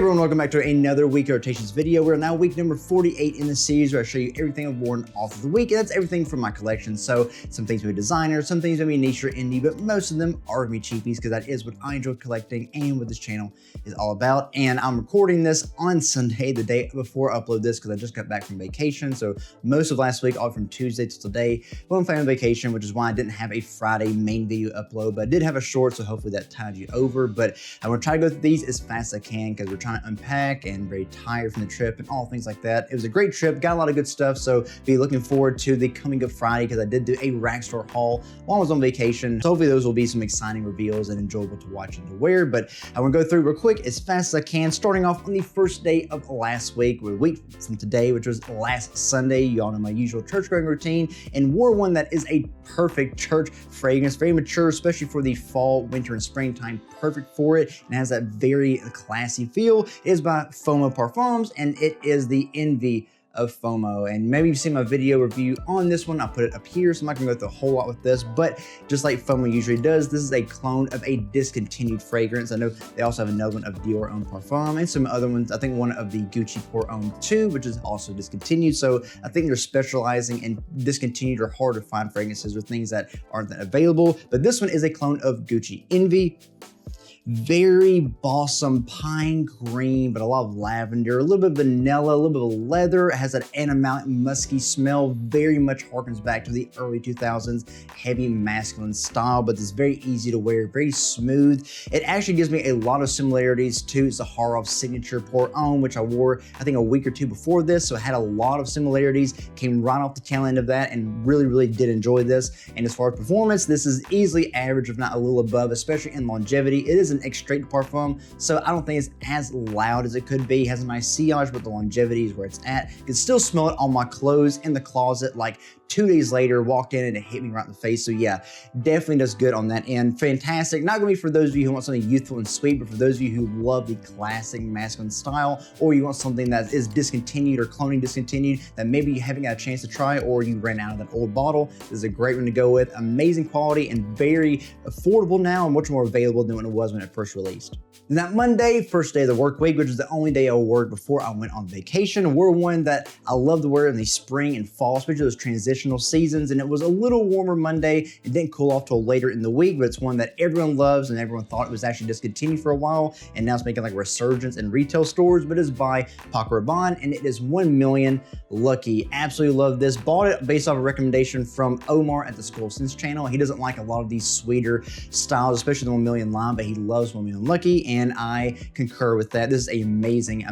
everyone, welcome back to another week of rotations video. We're now week number 48 in the series where I show you everything I've worn all through the week, and that's everything from my collection. So some things will be designer, some things will be niche or indie, but most of them are gonna be cheapies because that is what I enjoy collecting and what this channel is all about. And I'm recording this on Sunday, the day before I upload this, because I just got back from vacation. So most of last week, all from Tuesday to today, well, I'm on vacation, which is why I didn't have a Friday main video upload, but I did have a short, so hopefully that tied you over. But I'm gonna try to go through these as fast as I can because we're trying to unpack and very tired from the trip and all things like that. It was a great trip, got a lot of good stuff, so be looking forward to the coming up Friday because I did do a rack store haul while I was on vacation. So hopefully those will be some exciting reveals and enjoyable to watch and to wear. But I want to go through real quick as fast as I can, starting off on the first day of last week, a week from today, which was last Sunday. You all know my usual church going routine, and wore one that is a perfect church fragrance, very mature, especially for the fall, winter, and springtime. Perfect for it, and has that very classy feel. It is by FOMO Parfums, and it is the Envy of FOMO. And maybe you've seen my video review on this one. I'll put it up here, so I'm not gonna go through a whole lot with this, but just like FOMO usually does, this is a clone of a discontinued fragrance. I know they also have another one of Dior Homme Parfum and some other ones. I think one of the Gucci Pour Homme 2, which is also discontinued. So I think they're specializing in discontinued or hard to find fragrances or things that aren't that available. But this one is a clone of Gucci Envy. Very balsam pine green, but a lot of lavender, a little bit of vanilla, a little bit of leather. It has that animalic musky smell, very much harkens back to the early 2000s heavy masculine style, but it's very easy to wear, very smooth. It actually gives me a lot of similarities to Zaharoff's signature Pour Homme, which I wore I think a week or two before this, so it had a lot of similarities, came right off the tail end of that, and really did enjoy this. And as far as performance, this is easily average, if not a little above, especially in longevity. It is an extrait parfum, so I don't think it's as loud as it could be. It has a nice sillage, but the longevity is where it's at. You can still smell it on my clothes in the closet like 2 days later, walked in and it hit me right in the face. So yeah, definitely does good on that end. Fantastic. Not gonna be for those of you who want something youthful and sweet, but for those of you who love the classic masculine style, or you want something that is discontinued or cloning discontinued that maybe you haven't got a chance to try, or you ran out of that old bottle, this is a great one to go with. Amazing quality and very affordable now, and much more available than when it was when it first released. And that Monday, first day of the work week, which is the only day I wore before I went on vacation, wore one that I love to wear in the spring and fall, especially those transitional seasons. And it was a little warmer Monday. It didn't cool off till later in the week, but it's one that everyone loves and everyone thought it was actually discontinued for a while, and now it's making like a resurgence in retail stores. But it's by Paco Rabanne, and it is 1 Million Lucky. Absolutely love this. Bought it based off a recommendation from Omar at the School of Sense channel. He doesn't like a lot of these sweeter styles, especially the 1 Million line, but he loves 1 Million Lucky, and I concur with that. This is an amazing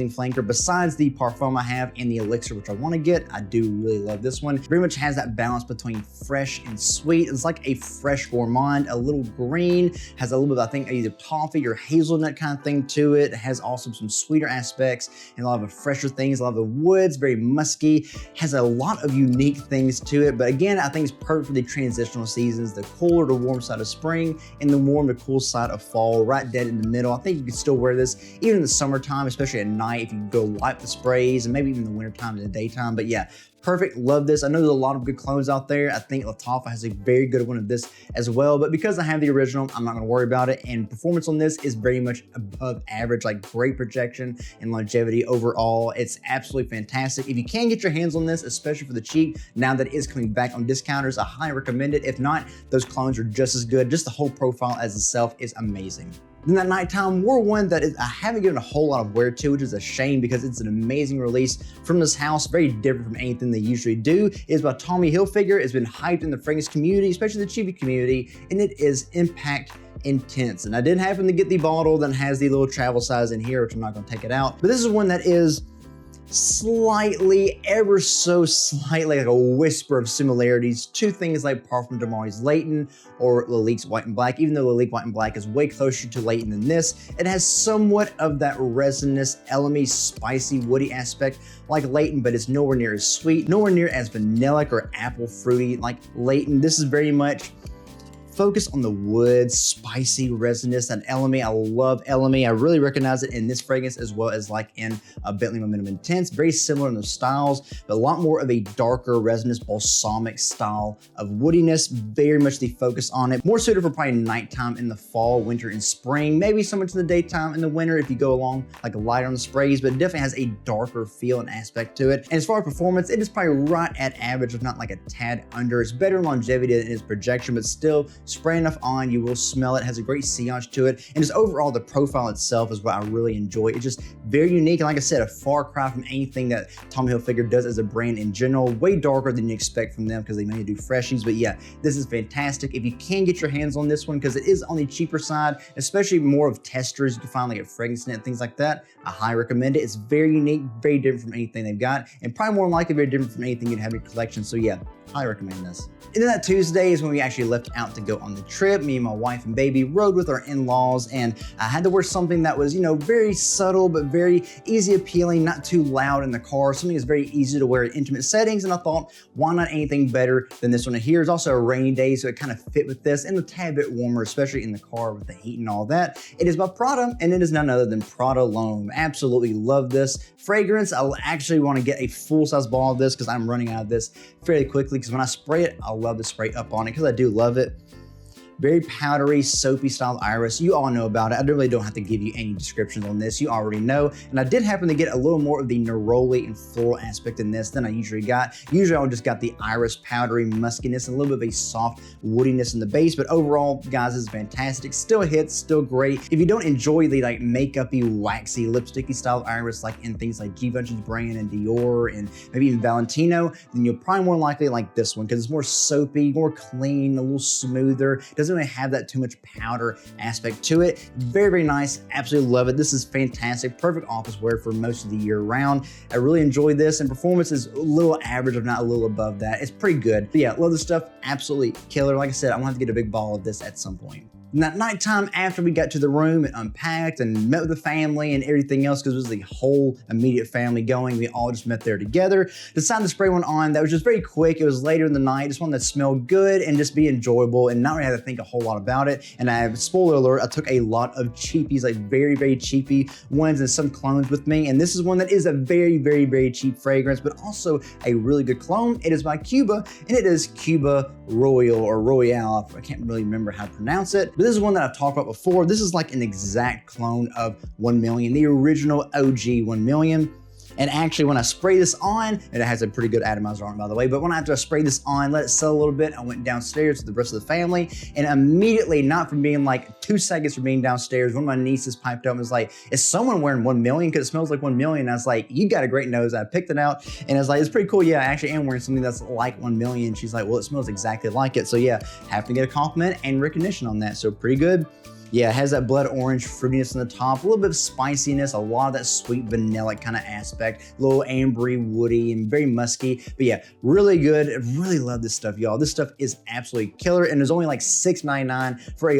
flanker. Besides the parfum I have and the elixir, which I want to get, I do really love this one. Very much has that balance between fresh and sweet. It's like a fresh gourmand, a little green, has a little bit of, I think, either toffee or hazelnut kind of thing to it. It has also some sweeter aspects and a lot of fresher things, a lot of the woods, very musky, has a lot of unique things to it. But again, I think it's perfect for the transitional seasons, the cooler to warm side of spring and the warm to cool side of fall, right dead in the middle. I think you can still wear this even in the summertime, especially at night if you go light the sprays, and maybe even in the wintertime in the daytime. But yeah, perfect. Love this. I know there's a lot of good clones out there. I think Lattafa has a very good one of this as well, but because I have the original, I'm not going to worry about it. And performance on this is very much above average, like great projection and longevity overall. It's absolutely fantastic. If you can get your hands on this, especially for the cheap, now that it is coming back on discounters, I highly recommend it. If not, those clones are just as good. Just the whole profile as itself is amazing. Then that nighttime, wore one that I haven't given a whole lot of wear to, which is a shame because it's an amazing release from this house, very different from anything they usually do. It is by Tommy Hilfiger. It's been hyped in the fragrance community, especially the cheapie community, and it is Impact Intense. And I did happen to get the bottle that has the little travel size in here, which I'm not going to take it out. But this is one that is slightly, ever so slightly, like a whisper of similarities to things like Parfum de Maurice Leighton or Lalique's White and Black. Even though Lalique White and Black is way closer to Leighton than this, it has somewhat of that resinous, elmy, spicy, woody aspect like Leighton, but it's nowhere near as sweet, nowhere near as vanillic or apple fruity like Leighton. This is very much focus on the wood, spicy resinous, that LME. I love LME. I really recognize it in this fragrance as well as like in Bentley Momentum Intense. Very similar in those styles, but a lot more of a darker resinous balsamic style of woodiness. Very much the focus on it. More suited for probably nighttime in the fall, winter, and spring. Maybe somewhat to the daytime in the winter if you go along like a lighter on the sprays, but it definitely has a darker feel and aspect to it. And as far as performance, it is probably right at average, if not like a tad under. It's better in longevity than it is projection, but still spray enough on, you will smell it. It has a great sillage to it. And just overall, the profile itself is what I really enjoy. It's just very unique. And like I said, a far cry from anything that Tommy Hilfiger does as a brand in general. Way darker than you expect from them because they mainly do freshies. But yeah, this is fantastic. If you can get your hands on this one, because it is on the cheaper side, especially more of testers, you can find like a fragrance net and things like that. I highly recommend it. It's very unique, very different from anything they've got, and probably more than likely very different from anything you'd have in your collection. So yeah, I recommend this. And then that Tuesday is when we actually left out to go on the trip. Me and my wife and baby rode with our in-laws, and I had to wear something that was, you know, very subtle but very easy appealing, not too loud in the car. Something that's very easy to wear in intimate settings, and I thought, why not anything better than this one here? It's also a rainy day, so it kind of fit with this, and a tad bit warmer, especially in the car with the heat and all that. It is by Prada, and it is none other than Prada L'Homme. Absolutely love this fragrance. I'll actually want to get a full-size bottle of this because I'm running out of this fairly quickly, because when I spray it, I love to spray up on it because I do love it. Very powdery, soapy style iris. You all know about it. I really don't have to give you any descriptions on this. You already know. And I did happen to get a little more of the neroli and floral aspect in this than I usually got. Usually I just got the iris, powdery muskiness, and a little bit of a soft woodiness in the base. But overall, guys, this is fantastic. Still hits, still great. If you don't enjoy the like makeup-y, waxy, lipsticky style iris like in things like Givenchy's brand and Dior and maybe even Valentino, then you'll probably more likely like this one because it's more soapy, more clean, a little smoother. Doesn't really have that too much powder aspect to it. Very, very nice. Absolutely love it. This is fantastic. Perfect office wear for most of the year round. I really enjoy this, and performance is a little average, if not a little above that. It's pretty good. But yeah, love this stuff. Absolutely killer. Like I said, I'm gonna have to get a big bottle of this at some point. And that nighttime, after we got to the room and unpacked and met with the family and everything else, because it was the whole immediate family going, we all just met there together, decided to spray one on that was just very quick. It was later in the night, just one that smelled good and just be enjoyable and not really have to think a whole lot about it. And I have, spoiler alert, I took a lot of cheapies, like very, very cheapy ones and some clones with me. And this is one that is a very, very, very cheap fragrance, but also a really good clone. It is by Cuba, and it is Cuba Royal or Royale. I can't really remember how to pronounce it. But this is one that I've talked about before. This is like an exact clone of 1 Million, the original OG 1 Million. And actually, when I spray this on, and it has a pretty good atomizer on it, by the way, but when after I sprayed this on, let it settle a little bit, I went downstairs to the rest of the family, and immediately, not from being like 2 seconds from being downstairs, one of my nieces piped up and was like, is someone wearing 1 Million? Because it smells like 1 Million. And I was like, you got a great nose. And I picked it out, and I was like, it's pretty cool. Yeah, I actually am wearing something that's like 1 Million. She's like, well, it smells exactly like it. So yeah, have to get a compliment and recognition on that. So pretty good. Yeah, it has that blood orange fruitiness on the top, a little bit of spiciness, a lot of that sweet vanilla kind of aspect, a little ambery, woody, and very musky. But yeah, really good. I really love this stuff, y'all. This stuff is absolutely killer, and there's only like $6.99 for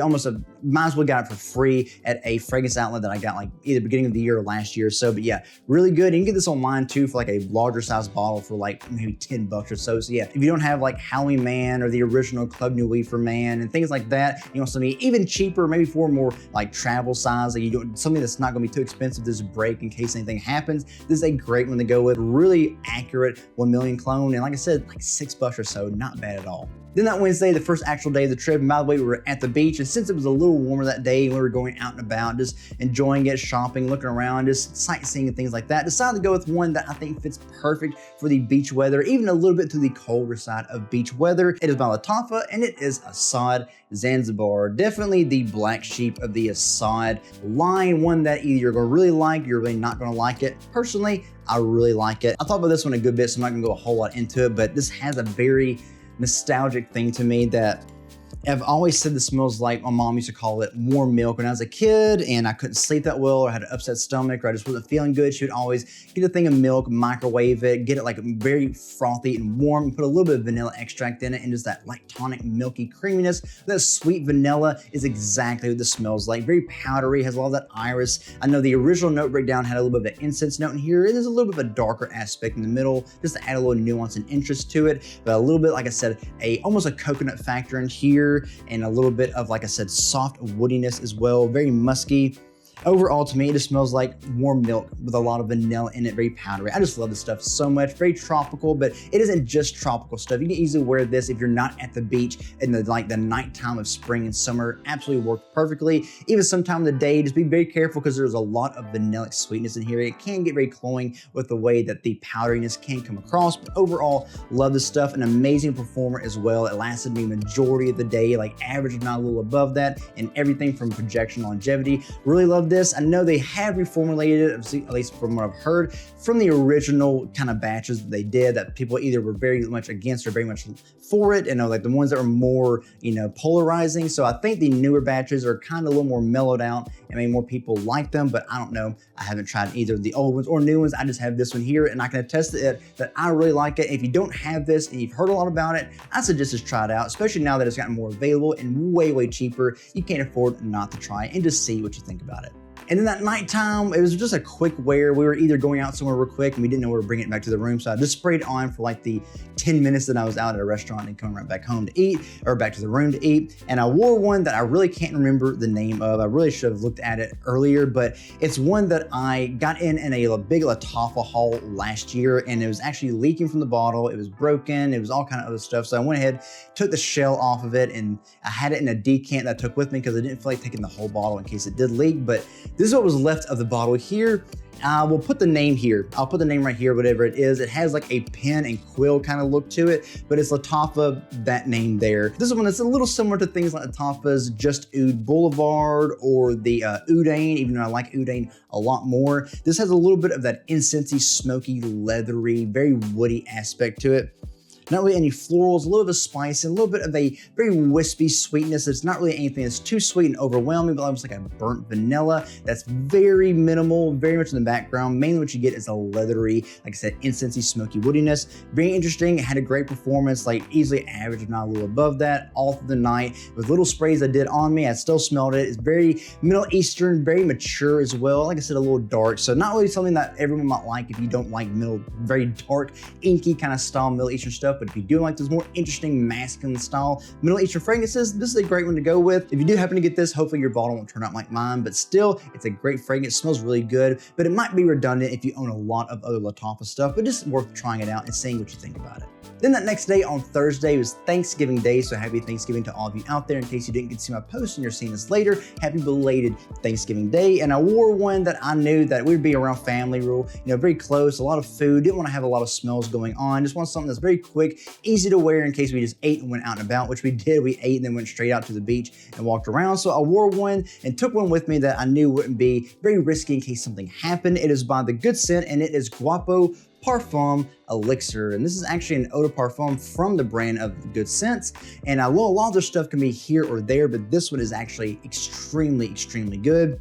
might as well got it for free at a fragrance outlet that I got like either beginning of the year or last year or so. But yeah, really good. You can get this online too for like a larger size bottle for like maybe 10 bucks or so. So yeah, if you don't have like Halloween Man or the original Club Nuit for Man and things like that, you want something even cheaper, maybe for more like travel size, like you don't something that's not going to be too expensive to just break in case anything happens. This is a great one to go with. Really accurate 1 Million clone, and like I said, like $6 or so, not bad at all. Then that Wednesday, the first actual day of the trip, and by the way, we were at the beach, and since it was a little warmer that day, we were going out and about, just enjoying it, shopping, looking around, just sightseeing and things like that, decided to go with one that I think fits perfect for the beach weather, even a little bit to the colder side of beach weather. It is by Lattafa, and it is Assad Zanzibar. Definitely the black sheep of the Assad line, one that either you're going to really like, you're really not going to like it. Personally, I really like it. I thought about this one a good bit, so I'm not going to go a whole lot into it, but this has a very nostalgic thing to me that I've always said this smells like, my mom used to call it warm milk when I was a kid and I couldn't sleep that well or had an upset stomach or I just wasn't feeling good. She would always get a thing of milk, microwave it, get it like very frothy and warm, and put a little bit of vanilla extract in it, and just that lactonic milky creaminess. That sweet vanilla is exactly what this smells like. Very powdery, has a lot of that iris. I know the original note breakdown had a little bit of an incense note in here. There's a little bit of a darker aspect in the middle, just to add a little nuance and interest to it. But a little bit, like I said, almost a coconut factor in here. here, and a little bit of, like I said, soft woodiness as well, very musky. Overall, to me, it just smells like warm milk with a lot of vanilla in it, very powdery. I just love this stuff so much. Very tropical, but it isn't just tropical stuff. You can easily wear this if you're not at the beach in the nighttime of spring and summer. Absolutely works perfectly. Even sometime in the day, just be very careful because there's a lot of vanillic sweetness in here. It can get very cloying with the way that the powderiness can come across, but overall, love this stuff. An amazing performer as well. It lasted me majority of the day, like average if not a little above that, and everything from projection longevity. Really love this. I know they have reformulated it, at least from what I've heard, from the original kind of batches that they did, that people either were very much against or very much for it, and like the ones that were more, polarizing. So I think the newer batches are kind of a little more mellowed out, and maybe more people like them, but I don't know. I haven't tried either of the old ones or new ones. I just have this one here, and I can attest to it that I really like it. If you don't have this and you've heard a lot about it, I suggest just try it out, especially now that it's gotten more available and way, way cheaper. You can't afford not to try it and just see what you think about it. And then that nighttime, it was just a quick wear. We were either going out somewhere real quick and we didn't know where to bring it back to the room. So I just sprayed it on for like the 10 minutes that I was out at a restaurant and coming right back home to eat, or back to the room to eat. And I wore one that I really can't remember the name of. I really should have looked at it earlier, but it's one that I got in a big Lattafa haul last year, and it was actually leaking from the bottle. It was broken. It was all kind of other stuff. So I went ahead, took the shell off of it, and I had it in a decant that I took with me because I didn't feel like taking the whole bottle in case it did leak. But this is what was left of the bottle here. We'll put the name here. I'll put the name right here, whatever it is. It has like a pen and quill kind of look to it, but it's Lattafa, that name there. This is one that's a little similar to things like Lattafa's Just Oud Boulevard or the Oudane, even though I like Oudane a lot more. This has a little bit of that incensey, smoky, leathery, very woody aspect to it. Not really any florals, a little bit of spice, and a little bit of a very wispy sweetness. It's not really anything that's too sweet and overwhelming, but almost like a burnt vanilla that's very minimal, very much in the background. Mainly what you get is a leathery, like I said, incensey, smoky woodiness. Very interesting. It had a great performance, like easily average, if not a little above that, all through the night. With little sprays I did on me, I still smelled it. It's very Middle Eastern, very mature as well. Like I said, a little dark. So not really something that everyone might like if you don't like very dark, inky kind of style Middle Eastern stuff. But if you do like those more interesting masculine style Middle Eastern fragrances, this is a great one to go with. If you do happen to get this, hopefully your bottle won't turn out like mine, but still, it's a great fragrance. It smells really good, but it might be redundant if you own a lot of other Lattafa stuff, but just worth trying it out and seeing what you think about it. Then that next day on Thursday was Thanksgiving Day, so happy Thanksgiving to all of you out there. In case you didn't get to see my post and you're seeing this later, happy belated Thanksgiving Day. And I wore one that I knew that we'd be around family, very close, a lot of food, didn't want to have a lot of smells going on, just want something that's very quick, easy to wear in case we just ate and went out and about, which we did. We ate and then went straight out to the beach and walked around. So I wore one and took one with me that I knew wouldn't be very risky in case something happened. It is by The Good Scent, and it is Guapo Parfum Elixir, and this is actually an eau de parfum from the brand of Good Scents. And a lot of their stuff can be here or there, but this one is actually extremely, extremely good.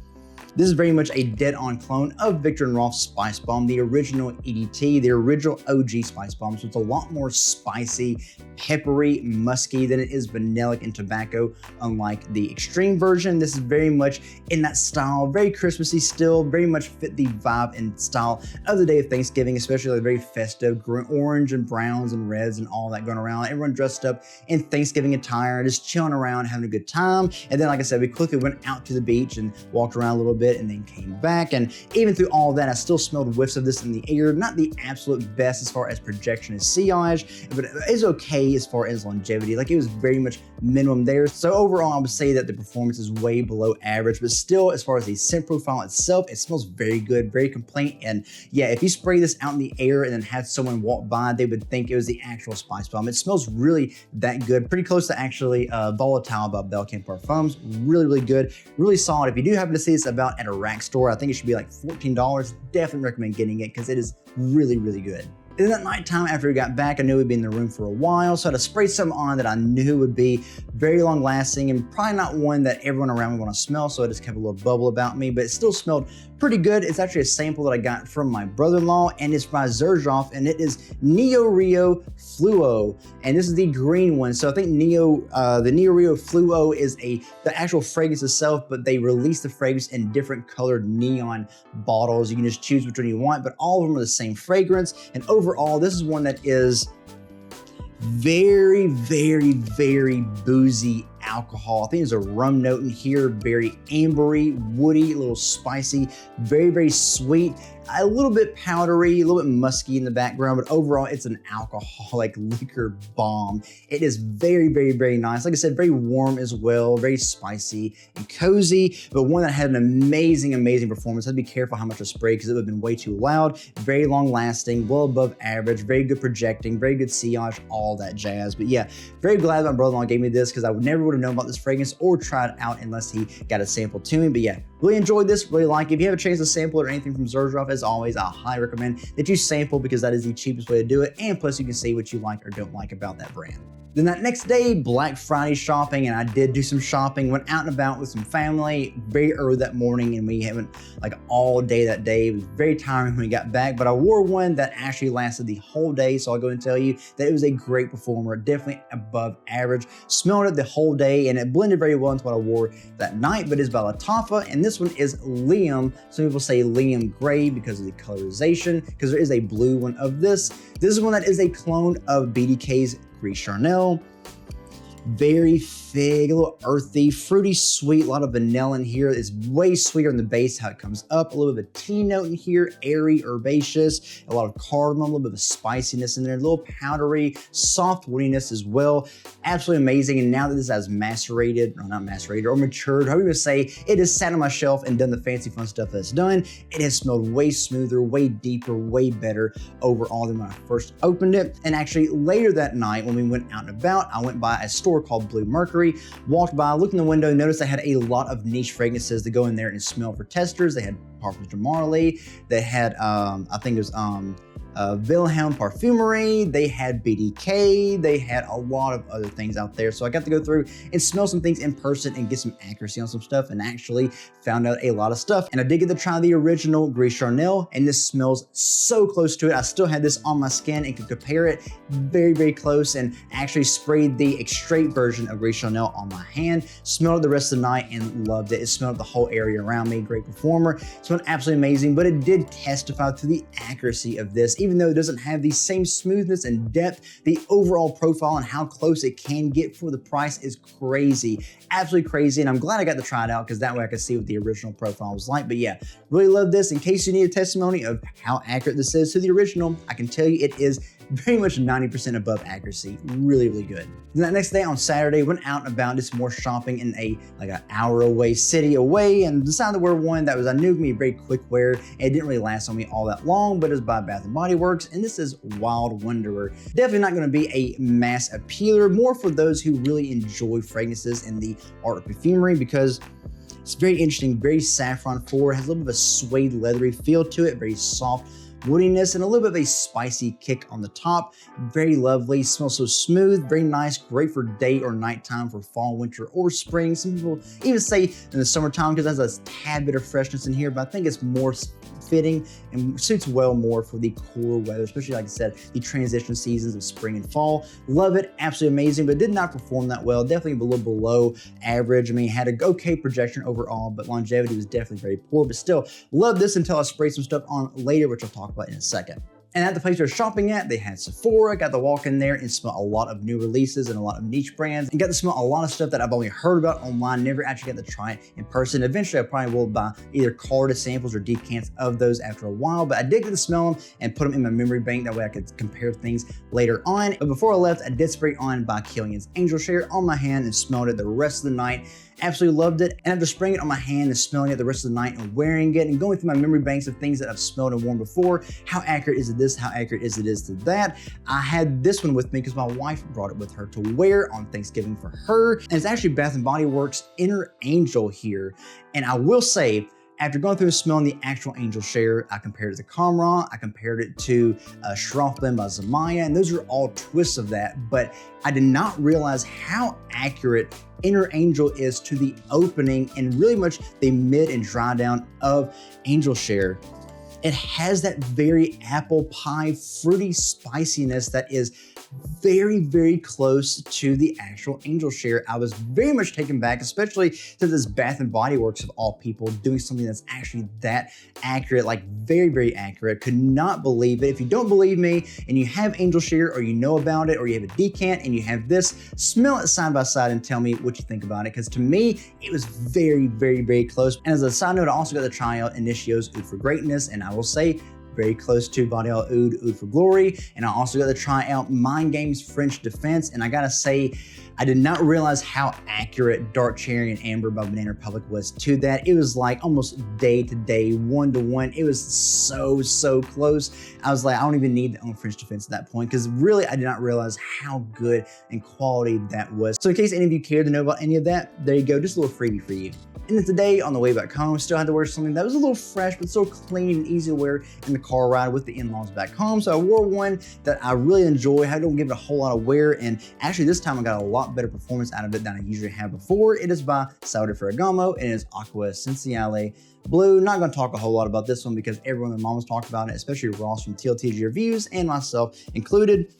This is very much a dead-on clone of Viktor & Rolf's Spice Bomb, the original EDT, the original OG Spice Bomb. So it's a lot more spicy, peppery, musky than it is vanillic and tobacco, unlike the extreme version. This is very much in that style, very Christmassy still, very much fit the vibe and style of the day of Thanksgiving, especially like very festive, orange and browns and reds and all that going around. Everyone dressed up in Thanksgiving attire, just chilling around, having a good time. And then, like I said, we quickly went out to the beach and walked around a little bit and then came back. And even through all that, I still smelled whiffs of this in the air. Not the absolute best as far as projection and sillage, but it is okay as far as longevity. Like, it was very much minimum there. So overall, I would say that the performance is way below average, but still, as far as the scent profile itself, it smells very good, very complete. And yeah, if you spray this out in the air and then had someone walk by, they would think it was the actual Spice Bomb. It smells really that good, pretty close to actually Volatile by Belkin Parfums. Really, really good, really solid. If you do happen to see this about at a rack store, I think it should be like $14. Definitely recommend getting it because it is really, really good. And then that nighttime after we got back, I knew we'd be in the room for a while, so I had to spray something on that I knew would be very long lasting and probably not one that everyone around me want to smell, so I just kept a little bubble about me, but it still smelled pretty good. It's actually a sample that I got from my brother-in-law, and it's by Xerjoff, and it is Neo Rio Fluo, and this is the green one. So I think the Neo Rio Fluo is the actual fragrance itself, but they release the fragrance in different colored neon bottles. You can just choose which one you want, but all of them are the same fragrance. And overall, this is one that is very, very, very boozy alcohol. I think there's a rum note in here, very ambery, woody, a little spicy, very, very sweet, a little bit powdery, a little bit musky in the background, but overall it's an alcoholic liquor bomb. It is very, very, very nice. Like I said, very warm as well, very spicy and cozy, but one that had an amazing, amazing performance. I had to be careful how much I sprayed because it would have been way too loud. Very long lasting, well above average, very good projecting, very good sillage, all that jazz. But yeah, very glad my brother-in-law gave me this because I never would have known about this fragrance or tried it out unless he got a sample to me. But yeah, really enjoyed this, really like it. If you have a chance to sample it or anything from Xerjoff, as always, I highly recommend that you sample because that is the cheapest way to do it. And plus you can see what you like or don't like about that brand. Then that next day, Black Friday shopping, and I did do some shopping, went out and about with some family very early that morning, and we went like all day that day. It was very tiring when we got back, but I wore one that actually lasted the whole day, so I'll go and tell you that it was a great performer, definitely above average. Smelled it the whole day, and it blended very well into what I wore that night, but it's by Lattafa, and this one is Liam. Some people say Liam Gray because of the colorization, because there is a blue one of this. This is one that is a clone of BDK's Gris Charnel. Very fig, a little earthy, fruity, sweet, a lot of vanilla in here. It's way sweeter in the base, how it comes up. A little bit of a tea note in here, airy, herbaceous, a lot of cardamom, a little bit of spiciness in there, a little powdery, soft woodiness as well. Absolutely amazing. And now that this has macerated, or not macerated, or matured, however you would say, it has sat on my shelf and done the fancy fun stuff that's done. It has smelled way smoother, way deeper, way better overall than when I first opened it. And actually later that night when we went out and about, I went by a store called Blue Mercury, walked by, looked in the window, noticed they had a lot of niche fragrances to go in there and smell for testers. They had Parfums de Marly, they had, I think it was Wilhelm Parfumery, they had BDK, they had a lot of other things out there. So I got to go through and smell some things in person and get some accuracy on some stuff, and actually found out a lot of stuff. And I did get to try the original Gris Charnel, and this smells so close to it. I still had this on my skin and could compare it very, very close, and actually sprayed the straight version of Gris Charnel on my hand, smelled it the rest of the night and loved it. It smelled the whole area around me. Great performer. It smelled absolutely amazing, but it did testify to the accuracy of this. Even though it doesn't have the same smoothness and depth, the overall profile and how close it can get for the price is crazy. Absolutely crazy, and I'm glad I got to try it out because that way I could see what the original profile was like. But yeah, really love this. In case you need a testimony of how accurate this is to the original, I can tell you it is very much 90% above accuracy. Really, really good. Then that next day on Saturday, went out and about, did some more shopping in like an hour away city away, and decided to wear one that was, I knew, gonna be a very quick wear. It didn't really last on me all that long, but it's by Bath & Body Works, and this is Wild Wanderer. Definitely not gonna be a mass appealer, more for those who really enjoy fragrances in the art of perfumery, because it's very interesting, very saffron forward, has a little bit of a suede leathery feel to it, very soft woodiness, and a little bit of a spicy kick on the top. Very lovely, smells so smooth, very nice, great for day or nighttime for fall, winter, or spring. Some people even say in the summertime because it has a tad bit of freshness in here, but I think it's more fitting and suits well more for the cooler weather, especially like I said, the transition seasons of spring and fall. Love it, absolutely amazing, but did not perform that well. Definitely a little below average. I mean, had an okay projection overall, but longevity was definitely very poor, but still love this until I sprayed some stuff on later, which I'll talk about in a second. And at the place we were shopping at, they had Sephora. Got to walk in there and smell a lot of new releases and a lot of niche brands, and got to smell a lot of stuff that I've only heard about online, never actually got to try it in person. Eventually, I probably will buy either carded samples or decants of those after a while, but I did get to smell them and put them in my memory bank. That way I could compare things later on. But before I left, I did spray on by Kilian's Angel Share on my hand and smelled it the rest of the night. Absolutely loved it. And after spraying it on my hand and smelling it the rest of the night and wearing it and going through my memory banks of things that I've smelled and worn before, how accurate is it this? How accurate is it to that? I had this one with me because my wife brought it with her to wear on Thanksgiving for her. And it's actually Bath & Body Works Inner Angel here. And I will say, after going through and smelling the actual Angel Share, I compared it to Kamra, I compared it to Schroffblend by Zamaya, and those are all twists of that, but I did not realize how accurate Inner Angel is to the opening and really much the mid and dry down of Angel Share. It has that very apple pie fruity spiciness that is very, very close to the actual Angel Share. I was very much taken back, especially to this Bath and Body Works of all people doing something that's actually that accurate, like very, very accurate. Could not believe it. If you don't believe me and you have Angel Share or you know about it or you have a decant and you have this, smell it side by side and tell me what you think about it. Because to me, it was very, very, very close. And as a side note, I also got to try out Initio's Oud for Greatness, and I will say, very close to Body Oil Oud for Glory. And I also got to try out Mind Games French Defense. And I gotta say, I did not realize how accurate Dark Cherry and Amber by Banana Republic was to that. It was like almost day to day, 1-to-1. It was so, so close. I was like, I don't even need the own French Defense at that point, because really I did not realize how good and quality that was. So in case any of you care to know about any of that, there you go, just a little freebie for you. And then today on the way back home, still had to wear something that was a little fresh, but still clean and easy to wear in the car ride with the in-laws back home. So I wore one that I really enjoy. I don't give it a whole lot of wear. And actually this time I got a lot better performance out of it than I usually have before. It is by Sal di Ferragamo and it is Aqua Essenziale Blue. Not going to talk a whole lot about this one because everyone and their mom has talked about it, especially Ross from TLTG Reviews and myself included.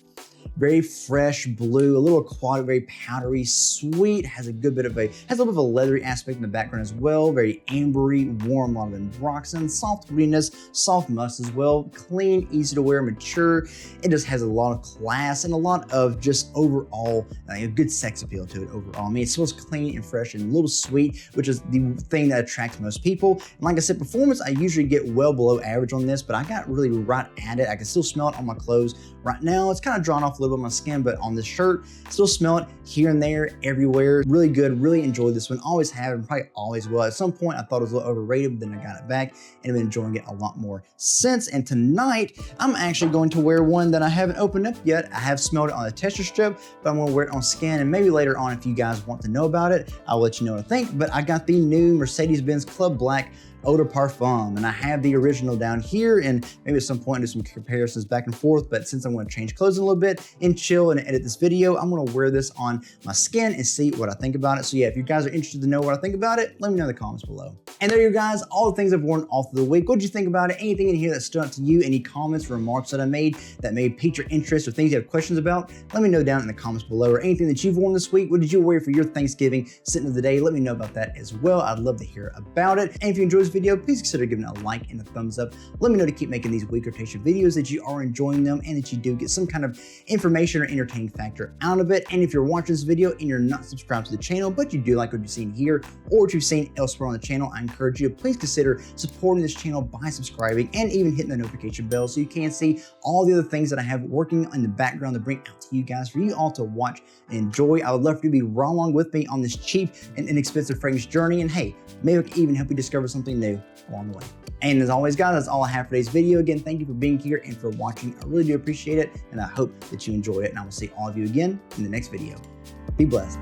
Very fresh blue, a little aquatic, very powdery, sweet, has a good bit of has a little bit of a leathery aspect in the background as well. Very ambery, warm, a lot of ambroxan, soft woodiness, soft musk as well. Clean, easy to wear, mature. It just has a lot of class and a lot of just overall a good sex appeal to it overall. I mean, it smells clean and fresh and a little sweet, which is the thing that attracts most people. And like I said, performance, I usually get well below average on this, but I got really right at it. I can still smell it on my clothes right now. It's kind of drawn off a little bit on my skin, but on this shirt, still smell it here and there, everywhere. Really good, really enjoyed this one. Always have and probably always will. At some point, I thought it was a little overrated, but then I got it back and I've been enjoying it a lot more since. And tonight, I'm actually going to wear one that I haven't opened up yet. I have smelled it on a tester strip, but I'm going to wear it on skin, and maybe later on, if you guys want to know about it, I'll let you know what I think. But I got the new Mercedes-Benz Club Black Eau de Parfum, and I have the original down here, and maybe at some point do some comparisons back and forth. But since I'm going to change clothes a little bit and chill and edit this video, I'm going to wear this on my skin and see what I think about it. So yeah, if you guys are interested to know what I think about it, let me know in the comments below. And there you guys, all the things I've worn all through the week. What did you think about it? Anything in here that stood out to you? Any comments or remarks that I made that may pique your interest or things you have questions about? Let me know down in the comments below. Or anything that you've worn this week. What did you wear for your Thanksgiving sitting of the day? Let me know about that as well. I'd love to hear about it. And if you enjoyed this video, please consider giving it a like and a thumbs up. Let me know to keep making these week rotation videos, that you are enjoying them and that you do get some kind of information or entertaining factor out of it. And if you're watching this video and you're not subscribed to the channel, but you do like what you've seen here or what you've seen elsewhere on the channel, I encourage you to please consider supporting this channel by subscribing and even hitting the notification bell so you can see all the other things that I have working in the background to bring out to you guys for you all to watch and enjoy. I would love for you to be right along with me on this cheap and inexpensive fragrance journey. And hey, maybe I can even help you discover something new along the way. And as always, guys, that's all I have for today's video. Again, thank you for being here and for watching. I really do appreciate it, and I hope that you enjoy it. And I will see all of you again in the next video. Be blessed.